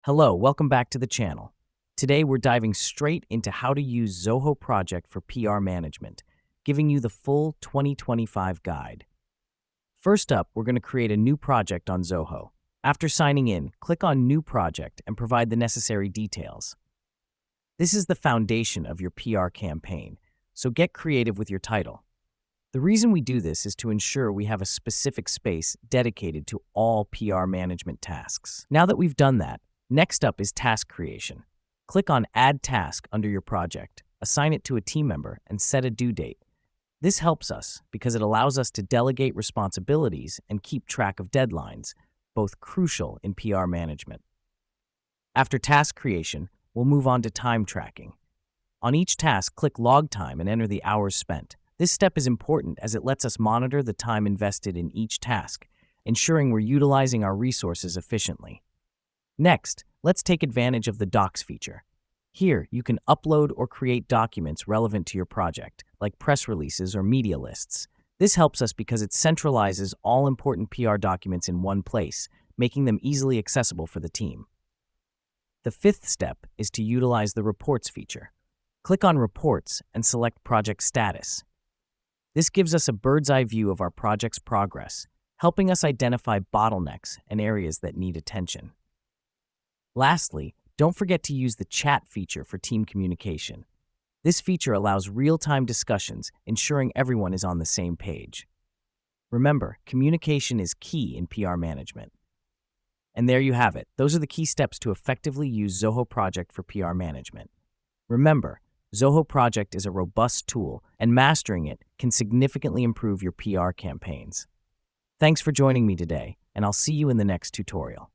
Hello, welcome back to the channel. Today we're diving straight into how to use Zoho Project for PR management, giving you the full 2025 guide. First up, we're going to create a new project on Zoho. After signing in, click on New Project and provide the necessary details. This is the foundation of your PR campaign, so get creative with your title. The reason we do this is to ensure we have a specific space dedicated to all PR management tasks. Now that we've done that, next up is task creation. Click on Add Task under your project, assign it to a team member, and set a due date. This helps us because it allows us to delegate responsibilities and keep track of deadlines, both crucial in PR management. After task creation, we'll move on to time tracking. On each task, click Log Time and enter the hours spent. This step is important as it lets us monitor the time invested in each task, ensuring we're utilizing our resources efficiently. Next, let's take advantage of the Docs feature. Here, you can upload or create documents relevant to your project, like press releases or media lists. This helps us because it centralizes all important PR documents in one place, making them easily accessible for the team. The fifth step is to utilize the Reports feature. Click on Reports and select Project Status. This gives us a bird's-eye view of our project's progress, helping us identify bottlenecks and areas that need attention. Lastly, don't forget to use the chat feature for team communication. This feature allows real-time discussions, ensuring everyone is on the same page. Remember, communication is key in PR management. And there you have it. Those are the key steps to effectively use Zoho Project for PR management. Remember, Zoho Project is a robust tool, and mastering it can significantly improve your PR campaigns. Thanks for joining me today, and I'll see you in the next tutorial.